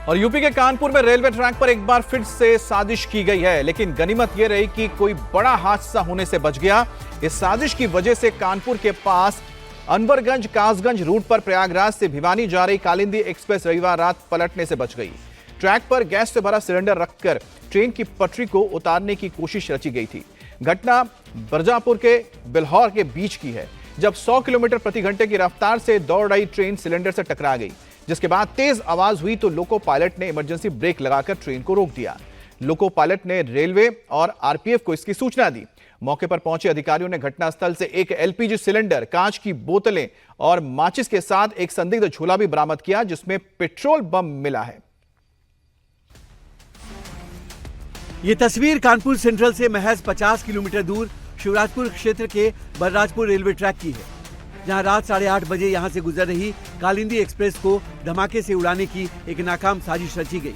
और यूपी के कानपुर में रेलवे ट्रैक पर एक बार फिर से साजिश की गई है, लेकिन गनीमत यह रही कि कोई बड़ा हादसा होने से बच गया। इस साजिश की वजह से कानपुर के पास अनवरगंज कासगंज रूट पर प्रयागराज से भिवानी जा रही कालिंदी एक्सप्रेस रविवार रात पलटने से बच गई। ट्रैक पर गैस से भरा सिलेंडर रखकर ट्रेन की पटरी को उतारने की कोशिश रची गई थी। घटना बरजापुर के बिल्हौर के बीच की है, जब 100 किलोमीटर प्रति घंटे की रफ्तार से दौड़ रही ट्रेन सिलेंडर से टकरा गई, जिसके बाद तेज आवाज हुई तो लोको पायलट ने इमरजेंसी ब्रेक लगाकर ट्रेन को रोक दिया। लोको पायलट ने रेलवे और आरपीएफ को इसकी सूचना दी। मौके पर पहुंचे अधिकारियों ने घटनास्थल से एक एलपीजी सिलेंडर, कांच की बोतलें और माचिस के साथ एक संदिग्ध झोला भी बरामद किया, जिसमें पेट्रोल बम मिला है। ये तस्वीर कानपुर सेंट्रल से महज 50 किलोमीटर दूर शिवराजपुर क्षेत्र के बलराजपुर रेलवे ट्रैक की है, जहां रात 8:30 बजे यहां से गुजर रही कालिंदी एक्सप्रेस को धमाके से उड़ाने की एक नाकाम साजिश रची गई।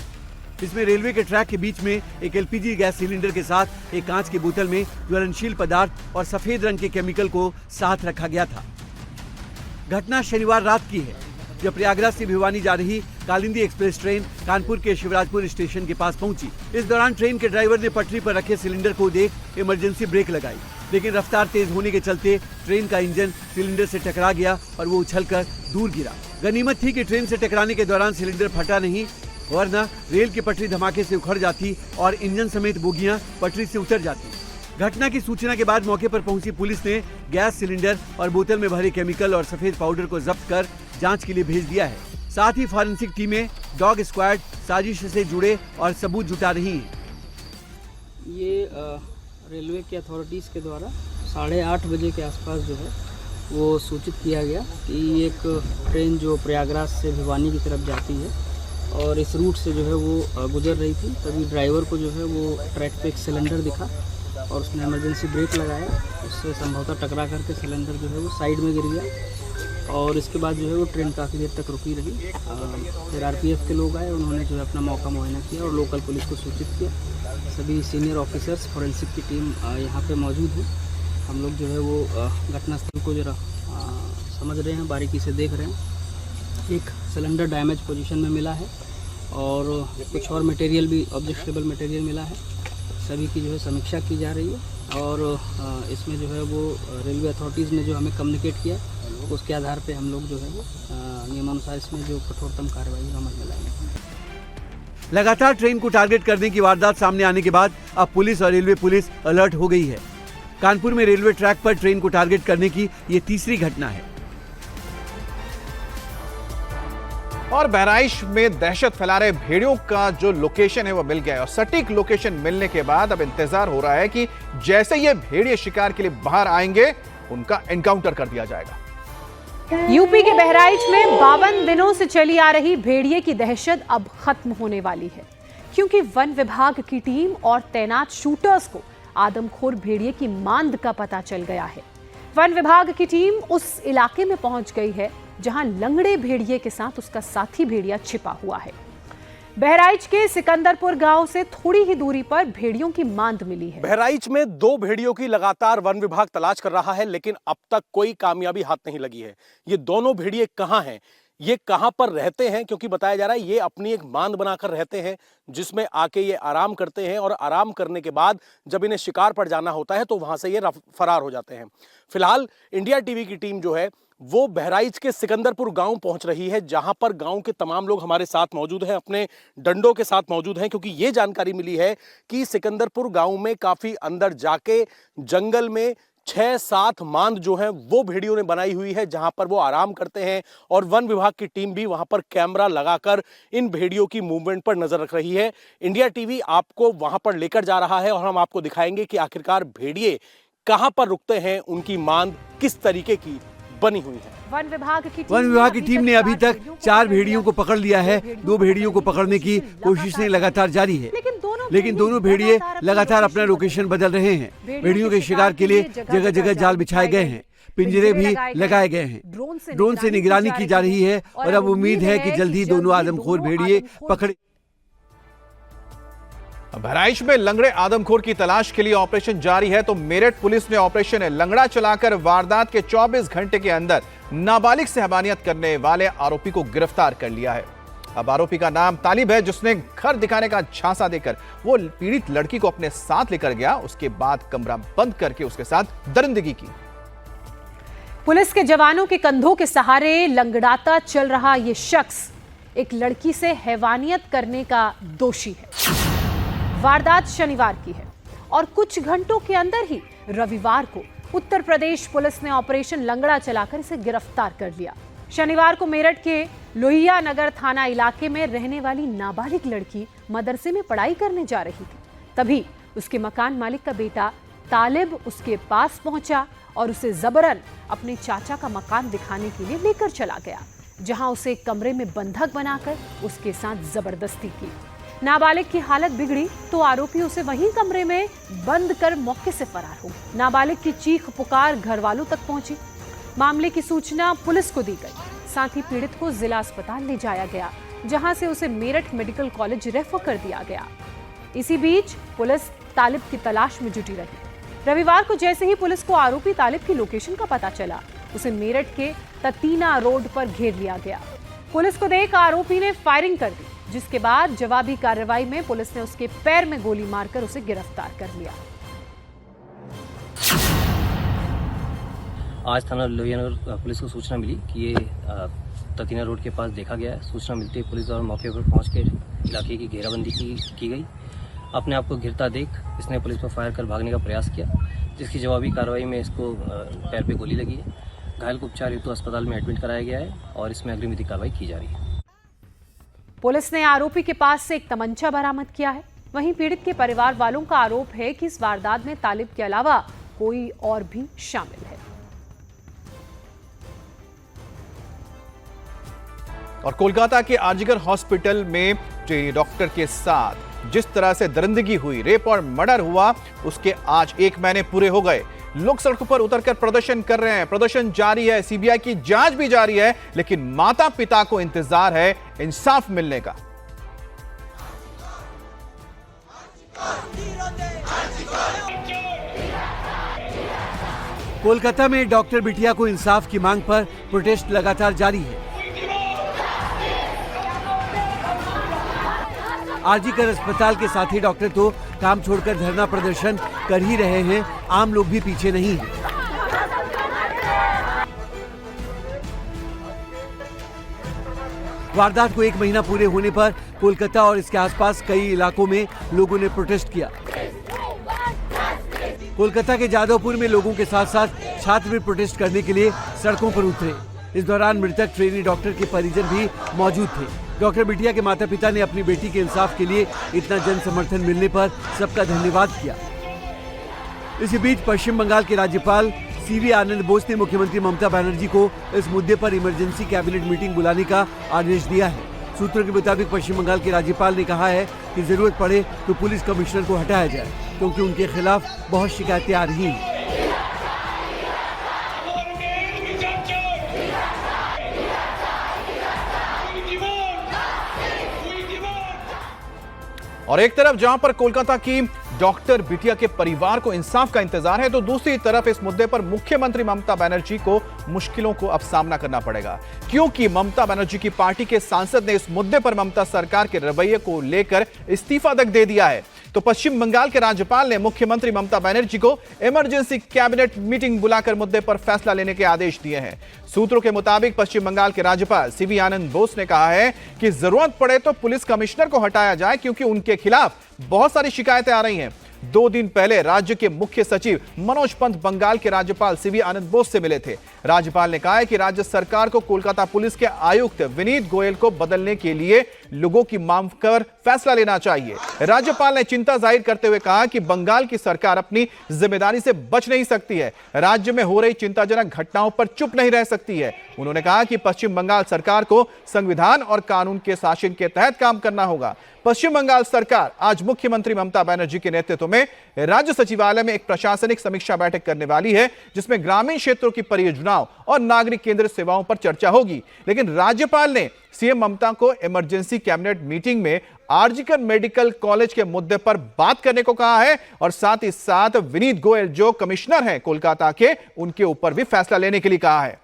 इसमें रेलवे के ट्रैक के बीच में एक एलपीजी गैस सिलेंडर के साथ एक कांच की बोतल में ज्वलनशील पदार्थ और सफेद रंग के केमिकल को साथ रखा गया था। घटना शनिवार रात की है, जब प्रयागराज से भिवानी जा रही कालिंदी एक्सप्रेस ट्रेन कानपुर के शिवराजपुर स्टेशन के पास पहुंची। इस दौरान ट्रेन के ड्राइवर ने पटरी पर रखे सिलेंडर को देख इमरजेंसी ब्रेक लगाई, लेकिन रफ्तार तेज होने के चलते ट्रेन का इंजन सिलेंडर से टकरा गया और वो उछलकर दूर गिरा। गनीमत थी कि ट्रेन से टकराने के दौरान सिलेंडर फटा नहीं, वरना रेल की पटरी धमाके से उखड़ जाती और इंजन समेत बोगियां पटरी से उतर जाती। घटना की सूचना के बाद मौके पर पहुंची पुलिस ने गैस सिलेंडर और बोतल में भरे केमिकल और सफेद पाउडर को जब्त कर जांच के लिए भेज दिया है। साथ ही फॉरेंसिक टीमें, डॉग स्क्वाड साजिश से जुड़े और सबूत जुटा रही हैं। ये रेलवे की अथॉरिटीज़ के द्वारा 8:30 बजे के आसपास जो है वो सूचित किया गया कि एक ट्रेन जो प्रयागराज से भिवानी की तरफ जाती है और इस रूट से जो है वो गुजर रही थी। तभी ड्राइवर को जो है वो ट्रैक पे एक सिलेंडर दिखा और उसने इमरजेंसी ब्रेक लगाया। उससे संभवतः टकरा करके सिलेंडर जो है वो साइड में गिर गया और इसके बाद जो है वो ट्रेन काफ़ी देर तक रुकी रही। फिर आरपीएफ के लोग आए, उन्होंने जो है अपना मौका मुआयना किया और लोकल पुलिस को सूचित किया। सभी सीनियर ऑफिसर्स, फॉरेंसिक की टीम यहाँ पे मौजूद है। हम लोग जो है वो घटनास्थल को जरा समझ रहे हैं, बारीकी से देख रहे हैं। एक सिलेंडर डैमेज पोजीशन में मिला है और कुछ और मटेरियल भी, ऑब्जेक्टेबल मटेरियल मिला है। सभी की जो है समीक्षा की जा रही है और इसमें जो है वो रेलवे अथॉरिटीज़ ने जो हमें कम्युनिकेट किया, उसके आधार पे हम लोग जो है वो नियमानुसार इसमें जो कठोरतम कार्रवाई अमल में लाएंगे। लगातार ट्रेन को टारगेट करने की वारदात सामने आने के बाद अब पुलिस और रेलवे पुलिस अलर्ट हो गई है। कानपुर में रेलवे ट्रैक पर ट्रेन को टारगेट करने की ये तीसरी घटना है। और बहराइच में दहशत फैला रहे भेड़ियों का जो लोकेशन है वो मिल गया है और सटीक लोकेशन मिलने के बाद अब इंतजार हो रहा है कि जैसे ये भेड़िए शिकार के लिए बाहर आएंगे, उनका एनकाउंटर कर दिया जाएगा। यूपी के बहराइच में 52 दिनों से चली आ रही भेड़िए की दहशत अब खत्म होने वाली है, क्योंकि वन विभाग की टीम और तैनात शूटर्स को आदमखोर भेड़िए की मांद का पता चल गया है। वन विभाग की टीम उस इलाके में पहुंच गई है जहां लंगड़े भेड़िए के साथ उसका साथी भेड़िया छिपा हुआ है। बहराइच के सिकंदरपुर गांव से थोड़ी ही दूरी पर भेड़ियों की मांद मिली है। बहराइच में 2 भेड़ियों की लगातार वन विभाग तलाश कर रहा है, लेकिन अब तक कोई कामयाबी हाथ नहीं लगी है। ये दोनों भेड़िए कहां हैं, ये कहां पर रहते हैं, क्योंकि बताया जा रहा है ये अपनी एक मांद बनाकर रहते हैं जिसमें आके ये आराम करते हैं और आराम करने के बाद जब इन्हें शिकार पर जाना होता है तो वहां से ये फरार हो जाते हैं। फिलहाल इंडिया टीवी की टीम जो है वो बहराइच के सिकंदरपुर गांव पहुंच रही है, जहां पर गांव के तमाम लोग हमारे साथ मौजूद हैं, अपने डंडों के साथ मौजूद हैं, क्योंकि ये जानकारी मिली है कि सिकंदरपुर गांव में काफी अंदर जाके जंगल में 6-7 मांद जो हैं वो भेड़ियों ने बनाई हुई है, जहां पर वो आराम करते हैं और वन विभाग की टीम भी वहां पर कैमरा लगाकर इन भेड़ियों की मूवमेंट पर नजर रख रही है। इंडिया टीवी आपको वहां पर लेकर जा रहा है और हम आपको दिखाएंगे कि आखिरकार भेड़िए कहां पर रुकते हैं, उनकी मांद किस तरीके की बनी हुई है। वन विभाग की टीम ने अभी तक 4 भेड़ियों को पकड़ लिया है। 2 भेड़ियों को पकड़ने की कोशिशें लगातार जारी है, लेकिन दोनों भेड़िए लगातार अपना लोकेशन बदल रहे हैं। भेड़ियों के शिकार के लिए जगह जगह जाल बिछाए गए हैं, पिंजरे भी लगाए गए हैं, ड्रोन से निगरानी की जा रही है और अब उम्मीद है कि जल्द ही दोनों आदमखोर भेड़िए पकड़े। बहराइच में लंगड़े आदमखोर की तलाश के लिए ऑपरेशन जारी है, तो मेरठ पुलिस ने ऑपरेशन लंगड़ा चलाकर वारदात के 24 घंटे के अंदर नाबालिग से हैवानियत करने वाले आरोपी को गिरफ्तार कर लिया है। अब आरोपी का नाम तालिब है, जिसने घर दिखाने का झांसा देकर वो पीड़ित लड़की को अपने साथ लेकर गया। उसके बाद कमरा बंद करके उसके साथ दरिंदगी की। पुलिस के जवानों के कंधों के सहारे लंगड़ाता चल रहा ये शख्स एक लड़की से हैवानियत करने का दोषी है। वारदात शनिवार की है और कुछ घंटों के अंदर ही रविवार को उत्तर प्रदेश पुलिस ने ऑपरेशन लंगड़ा चलाकर इसे गिरफ्तार कर लिया। शनिवार को मेरठ के लोहिया नगर थाना इलाके में रहने वाली नाबालिग लड़की मदरसे में पढ़ाई करने जा रही थी। तभी उसके मकान मालिक का बेटा तालिब उसके पास पहुंचा और उसे जबरन अपने चाचा का मकान दिखाने के लिए लेकर चला गया, जहां उसे एक कमरे में बंधक बनाकर उसके साथ जबरदस्ती की। नाबालिग की हालत बिगड़ी तो आरोपी उसे वहीं कमरे में बंद कर मौके से फरार हो गए। नाबालिग की चीख पुकार घर वालों तक पहुंची। मामले की सूचना पुलिस को दी गई। साथ ही पीड़ित को जिला अस्पताल ले जाया गया, जहां से उसे मेरठ मेडिकल कॉलेज रेफर कर दिया गया। इसी बीच पुलिस तालिब की तलाश में जुटी रही। रविवार को जैसे ही पुलिस को आरोपी तालिब की लोकेशन का पता चला, उसे मेरठ के ततीना रोड पर घेर लिया गया। पुलिस को देख आरोपी ने फायरिंग कर दी, जिसके बाद जवाबी कार्रवाई में पुलिस ने उसके पैर में गोली मारकर उसे गिरफ्तार कर लिया। आज थाना लोहियानगर पुलिस को सूचना मिली कि ये ततीना रोड के पास देखा गया है। सूचना मिलती है पुलिस और मौके पर पहुंच के इलाके की घेराबंदी की गई। अपने आप को गिरता देख इसने पुलिस पर फायर कर भागने का प्रयास किया, जिसकी जवाबी कार्रवाई में इसको पैर पे गोली लगी है। घायल को उपचार हेतु अस्पताल में एडमिट कराया गया है और इसमें अग्रिम विधिक कार्रवाई की जा रही है। पुलिस ने आरोपी के पास से एक तमंचा बरामद किया है। वहीं पीड़ित के परिवार वालों का आरोप है कि इस वारदात में तालिब के अलावा कोई और भी शामिल है। और कोलकाता के आरजीकर हॉस्पिटल में ट्रेनी डॉक्टर के साथ जिस तरह से दरिंदगी हुई, रेप और मर्डर हुआ, उसके आज 1 महीने पूरे हो गए। लोग सड़कों पर उतरकर प्रदर्शन कर रहे हैं। प्रदर्शन जारी है, सीबीआई की जांच भी जारी है, लेकिन माता पिता को इंतजार है इंसाफ मिलने का। कोलकाता में डॉक्टर बिटिया को इंसाफ की मांग पर प्रोटेस्ट लगातार जारी है। आरजीकर अस्पताल के साथी डॉक्टर तो काम छोड़कर धरना प्रदर्शन कर ही रहे हैं, आम लोग भी पीछे नहीं हैं। वारदात को 1 महीना पूरे होने पर कोलकाता और इसके आसपास कई इलाकों में लोगों ने प्रोटेस्ट किया। कोलकाता के जादवपुर में लोगों के साथ साथ छात्र भी प्रोटेस्ट करने के लिए सड़कों पर उतरे। इस दौरान मृतक ट्रेनी डॉक्टर के परिजन भी मौजूद थे। डॉक्टर बिटिया के माता पिता ने अपनी बेटी के इंसाफ के लिए इतना जन समर्थन मिलने पर सबका धन्यवाद किया। इसी बीच पश्चिम बंगाल के राज्यपाल सीवी आनंद बोस ने मुख्यमंत्री ममता बनर्जी को इस मुद्दे पर इमरजेंसी कैबिनेट मीटिंग बुलाने का आदेश दिया है। सूत्रों के मुताबिक पश्चिम बंगाल के राज्यपाल ने कहा है कि जरूरत पड़े तो पुलिस कमिश्नर को हटाया जाए, क्योंकि उनके खिलाफ बहुत शिकायतें आ रही हैं। और एक तरफ जहां पर कोलकाता की डॉक्टर बिटिया के परिवार को इंसाफ का इंतजार है, तो दूसरी तरफ इस मुद्दे पर मुख्यमंत्री ममता बनर्जी को मुश्किलों को अब सामना करना पड़ेगा, क्योंकि ममता बनर्जी की पार्टी के सांसद ने इस मुद्दे पर ममता सरकार के रवैये को लेकर इस्तीफा तक दे दिया है। तो पश्चिम बंगाल के राज्यपाल ने मुख्यमंत्री ममता बनर्जी को इमरजेंसी कैबिनेट मीटिंग बुलाकर मुद्दे पर फैसला लेने के आदेश दिए हैं। सूत्रों के मुताबिक पश्चिम बंगाल के राज्यपाल सीवी आनंद बोस ने कहा है कि जरूरत पड़े तो पुलिस कमिश्नर को हटाया जाए, क्योंकि उनके खिलाफ बहुत सारी शिकायतें आ रही हैं। 2 दिन पहले राज्य के मुख्य सचिव मनोज पंत बंगाल के राज्यपाल सीवी आनंद बोस से मिले थे। राज्यपाल ने कहा है कि राज्य सरकार को कोलकाता पुलिस के आयुक्त विनीत गोयल को बदलने के लिए लोगों की मांग कर फैसला लेना चाहिए। राज्यपाल ने चिंता जाहिर करते हुए कहा कि बंगाल की सरकार अपनी जिम्मेदारी से बच नहीं सकती है, राज्य में हो रही चिंताजनक घटनाओं पर चुप नहीं रह सकती है। उन्होंने कहा कि पश्चिम बंगाल सरकार को संविधान और कानून के शासन के तहत काम करना होगा। पश्चिम बंगाल सरकार आज मुख्यमंत्री ममता बनर्जी के नेतृत्व में राज्य सचिवालय में एक प्रशासनिक समीक्षा बैठक करने वाली है, जिसमें ग्रामीण क्षेत्रों की परियोजनाओं और नागरिक केंद्रित सेवाओं पर चर्चा होगी। लेकिन राज्यपाल ने सीएम ममता को इमरजेंसी कैबिनेट मीटिंग में आरजीकर मेडिकल कॉलेज के मुद्दे पर बात करने को कहा है और साथ ही साथ विनीत गोयल जो कमिश्नर हैं कोलकाता के, उनके ऊपर भी फैसला लेने के लिए कहा है।